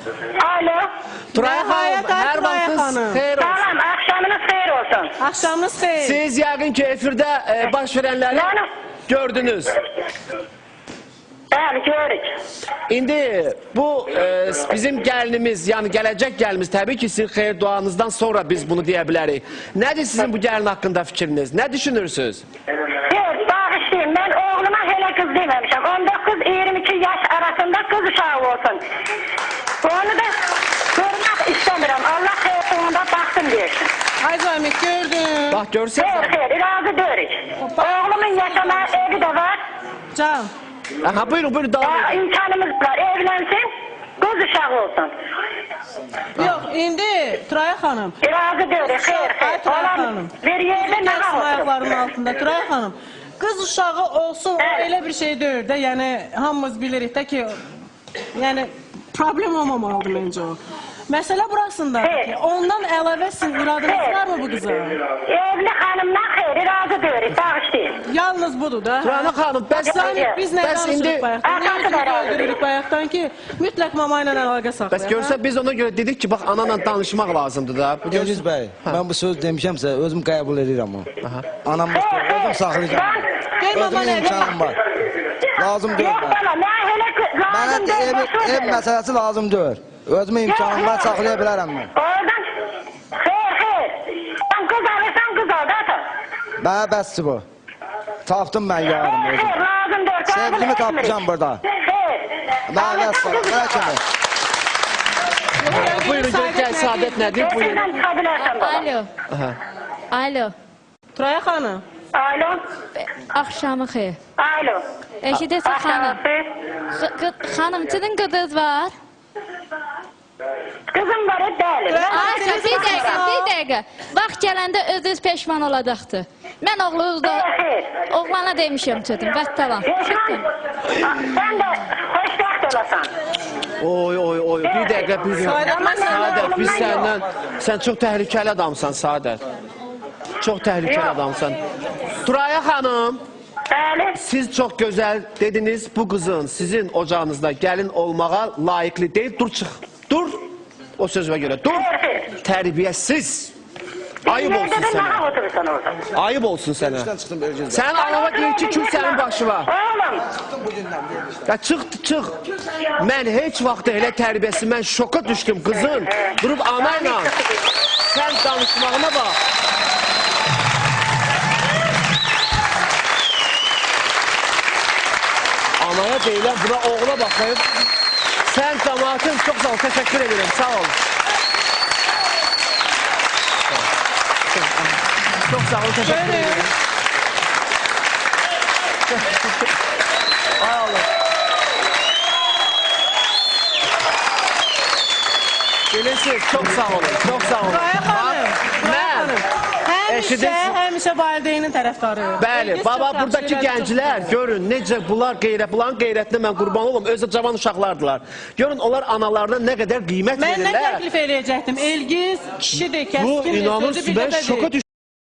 Alo. Turay xanım, hər vaxtınız xeyir olsun. Salam, akşamınız xeyir olsun. Axşamınız xeyir. Siz yəqin ki, efirdə baş verənləri gördünüz. Bəli, görürük. İndi bu bizim gəlinimiz, yəni gələcək gəlinimiz, təbii ki, sizin xeyir duanızdan sonra biz bunu deyə bilərik. Nədir sizin bu gəlin haqqında fikriniz? Nə düşünürsünüz? Evet, bağışlayayım. Ben oğluma hele kız dememişim. 19-22 yaş arasında kız uşağı olsun. Onu da görmek istemiyorum. Allah hayatımda baksın diyorsun. Ay Zahmet gördüm. Bax, görsənsə. Hayır, razı görürük. Oğlumun yaşama evi de var. Can. Aha, buyurun, buyurun, devam Ya, edin. imkanımız var. Evlensin, kız uşağı olsun. Yok indi Turay xanım. Razı görürük. Ay Turay Olan xanım. bir yerde ne Gəlsin var? ayaqlarının altında Turay xanım. Qız uşağı olsun o elə bir şey deyil də. Yəni hamımız bilirik də ki, yəni problem olmamalıdır məncə o. Məsələ burasındadır ki, ondan əlavə sizin iradınız varmı bu qıza? Evli hanımdan xeyri razı görürük. Bağışlayın. Yalnız budur da. Turay xanım, bəs Zahmet biz nə bəs indi danışırıq bayaqdan? Nə özümüzü öldürürük bayaqdan ki, mütləq mama ilə əlaqə bəs saxlayaq. görsə biz ona görə dedik ki, bax ananla danışmaq lazımdır da. Gönüz bəy, mən bu söz demişəmsə özüm qəbul edirəm onu. Anam özüm saxlayacağım. Gel mama Özüm nə imkanım var. Lazım deyil Yok mən. bana, ben hele lazım Mənə değil. ev məsələsi lazım deyil. Özüm imkanım var, saxlaya bilərəm mən. Oradan, xeyr. Sen kız alırsan kız al da ata. Mənə bəsdir bu. Tapdım mən yarım özüm. Xeyr, lazım değil. Sevgimi tapacağım burada. Xeyr. Mənə bəs var, nə kimi? Buyurun, gəl, Saadət nədir? Buyurun. Sen çıkabilirsen baba. Alo. Aha. Alo. Turay xanım. Alo. Axşamı xeyir. Alo. Eşidirsən xanım? Xanımçının qızınız var. Kızım var değilim. Ayşə, bir dəqiqə. Vaxt gələndə özünüz peşman olacaqdır. Mən oğlana demişəm çötüm. Vəssalam. Sen de hoşbaxt olasan. Oy, bir dəqiqə, bir dəqiqə. Saadət, biz səndən, sən çox təhlükəli adamsan, Saadət. Çox təhlükəli adamsan. Turaya xanım, Bəli. siz çox gözəl dediniz, bu qızın sizin ocağınızda gəlin olmağa layiqli deyil. Dur, çıx, dur. O sözümə görə, dur. Tərbiyəsiz. Ayıb olsun Nerede sənə. bana oturursan orada? Ayıb olsun sənə. Çıxdım Ergüz bəy. Sən anava deyir ki, kim sənin başıva. Oğlum. Ya çıx. Mən heç vaxt elə tərbiyəsi, mən şoka düşdüm qızın. Durub anayla. Sən danışmağına bax. Anaya deyilən, buna oğula baxayım. Sən cəmaatın çox sağ ol, təşəkkür edirəm, sağ ol. Çox sağ ol, təşəkkür edirəm. Ay Allah. Bilirsiniz, çox sağ olun, çox sağ olun. Turay xanım. Həmişə valideynin tərəfdarı. Bəli, baba, buradakı gənclər, görün, necə bunların qeyrətinə mən qurban olum, özü cavan uşaqlardılar. Görün, onlar analarına nə qədər qiymət Mən nə verirlər. təklif eləyəcəkdim? Elgiz kişidir, Bu, kəskindir, inanırsın, sözü bir mən dəfə şoka deyil.